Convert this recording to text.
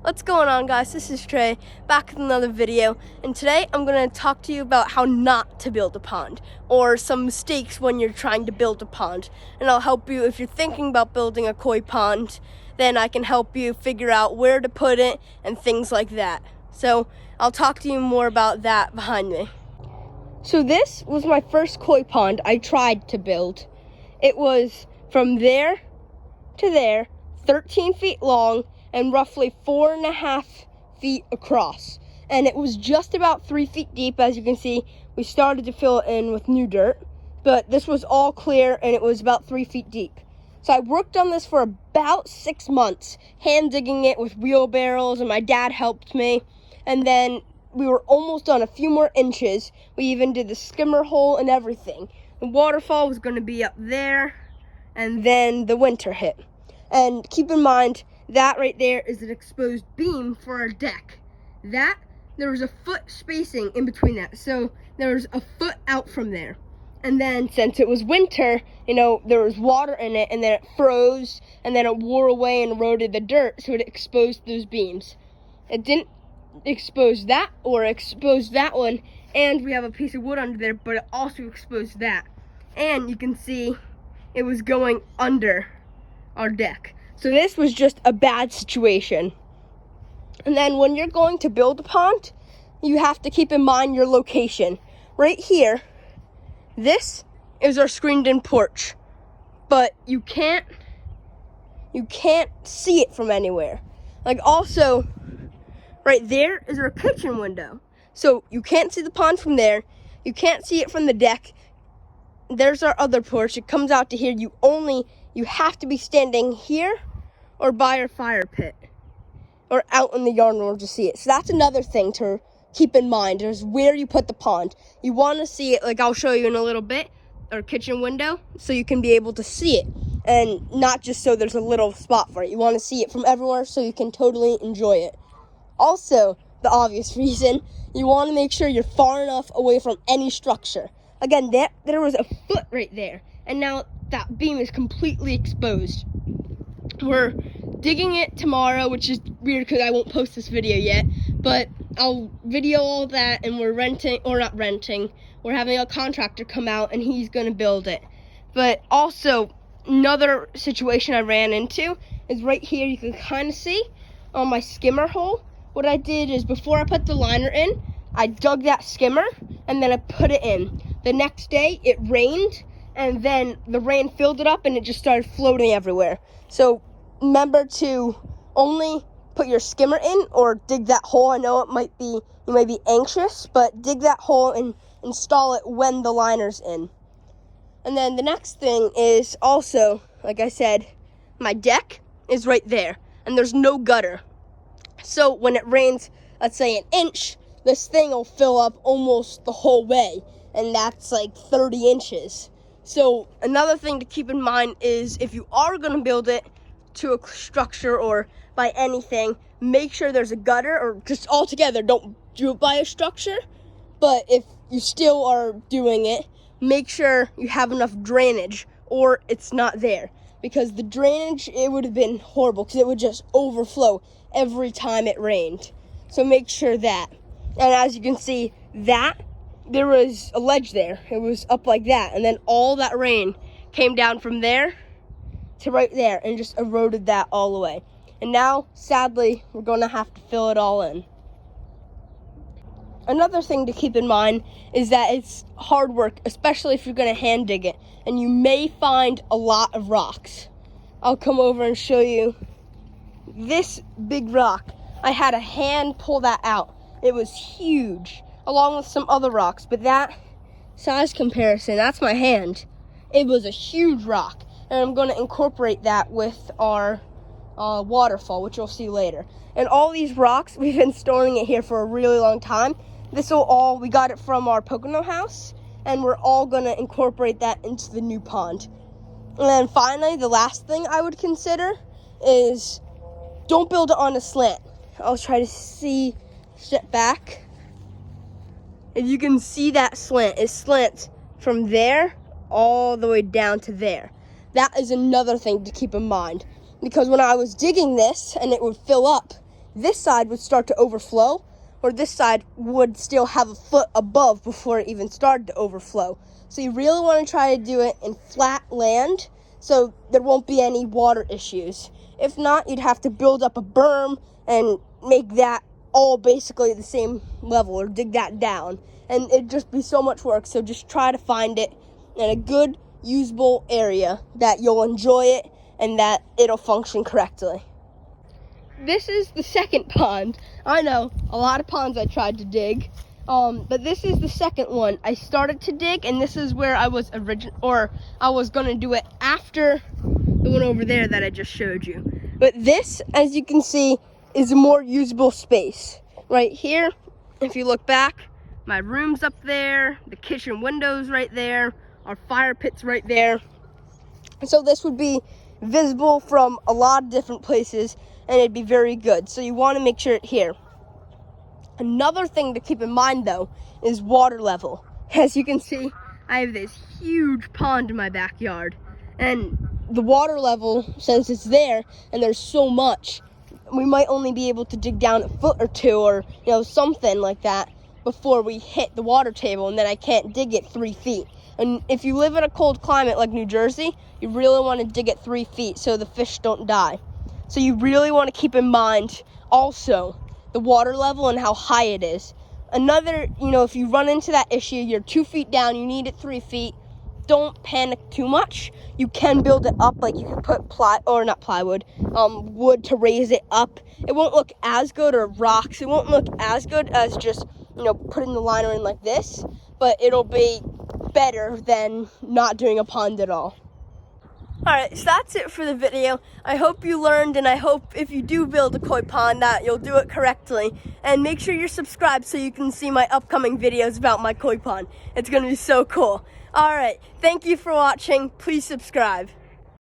What's going on, guys? This is Trey, back with another video, and today I'm going to talk to you about how not to build a pond, or some mistakes when you're trying to build a pond. And I'll help you if you're thinking about building a koi pond, then I can help you figure out where to put it and things like that. So I'll talk to you more about that behind me. So this was my first koi pond I tried to build. It was from there to there, 13 feet long, and roughly 4.5 feet across. And it was just about 3 feet deep. As you can see, we started to fill it in with new dirt, but this was all clear and it was about 3 feet deep. So I worked on this for about 6 months, hand digging it with wheelbarrows, and my dad helped me. And then we were almost on a few more inches. We even did the skimmer hole and everything. The waterfall was going to be up there, and then the winter hit. And keep in mind, that right there is an exposed beam for our deck. There was a foot spacing in between that. So there was a foot out from there. And then since it was winter, there was water in it, and then it froze, and then it wore away and eroded the dirt, so it exposed those beams. It didn't expose that or expose that one, and we have a piece of wood under there, but it also exposed that. And you can see it was going under our deck. So this was just a bad situation. And then when you're going to build a pond, you have to keep in mind your location. Right here, this is our screened-in porch, but you can't see it from anywhere. Also, right there is our kitchen window. So you can't see the pond from there. You can't see it from the deck. There's our other porch. It comes out to here. You have to be standing here or by our fire pit or out in the yard in order to see it. So that's another thing to keep in mind, is where you put the pond. You want to see it, like I'll show you in a little bit, our kitchen window, so you can be able to see it, and not just so there's a little spot for it. You want to see it from everywhere so you can totally enjoy it. Also, the obvious reason, you want to make sure you're far enough away from any structure. Again, there was a foot right there, and now that beam is completely exposed. We're digging it tomorrow, which is weird because I won't post this video yet, but I'll video all that, and we're we're having a contractor come out and he's going to build it. But also, another situation I ran into is right here. You can kind of see on my skimmer hole. What I did is, before I put the liner in, I dug that skimmer and then I put it in. The next day it rained, and then the rain filled it up and it just started floating everywhere. So remember to only put your skimmer in or dig that hole. I know you might be anxious, but dig that hole and install it when the liner's in. And then the next thing is also, like I said, my deck is right there and there's no gutter. So when it rains, let's say an inch, this thing will fill up almost the whole way, and that's like 30 inches. So another thing to keep in mind is, if you are going to build it to a structure or by anything, make sure there's a gutter, or just altogether don't do it by a structure. But if you still are doing it, make sure you have enough drainage or it's not there. Because the drainage, it would have been horrible because it would just overflow every time it rained. So make sure that. And as you can see, there was a ledge there. It was up like that. And then all that rain came down from there to right there and just eroded that all the way. And now, sadly, we're going to have to fill it all in. Another thing to keep in mind is that it's hard work, especially if you're going to hand dig it. And you may find a lot of rocks. I'll come over and show you this big rock. I had a hand pull that out. It was huge, along with some other rocks. But that size comparison, that's my hand. It was a huge rock. And I'm going to incorporate that with our waterfall, which you'll see later. And all these rocks, we've been storing it here for a really long time. We got it from our Pocono house, and we're all going to incorporate that into the new pond. And then finally, the last thing I would consider is, don't build it on a slant. I'll try to step back. If you can see that slant, it slants from there all the way down to there. That is another thing to keep in mind, because when I was digging this and it would fill up, this side would start to overflow, or this side would still have a foot above before it even started to overflow. So you really want to try to do it in flat land so there won't be any water issues. If not, you'd have to build up a berm and make that all basically the same level, or dig that down. And it'd just be so much work. So just try to find it in a good, usable area that you'll enjoy it and that it'll function correctly. This is the second pond. I know, a lot of ponds I tried to dig, but this is the second one I started to dig, and this is where I was gonna do it after the one over there that I just showed you. But this, as you can see, is a more usable space. Right here, if you look back, my room's up there, the kitchen window's right there, our fire pit's right there. So this would be visible from a lot of different places, and it'd be very good. So you want to make sure it's here. Another thing to keep in mind, though, is water level. As you can see, I have this huge pond in my backyard, and the water level, since it's there and there's so much, we might only be able to dig down a foot or two, or something like that, before we hit the water table, and then I can't dig it 3 feet. And if you live in a cold climate like New Jersey, you really want to dig it 3 feet so the fish don't die. So you really want to keep in mind also the water level and how high it is. Another, if you run into that issue, you're 2 feet down, you need it 3 feet, don't panic too much. You can build it up, like you can put wood to raise it up. It won't look as good, or rocks. It won't look as good as just, putting the liner in like this, but it'll be better than not doing a pond at all. Alright, so that's it for the video. I hope you learned, and I hope if you do build a koi pond that you'll do it correctly. And make sure you're subscribed so you can see my upcoming videos about my koi pond. It's going to be so cool. Alright, thank you for watching. Please subscribe.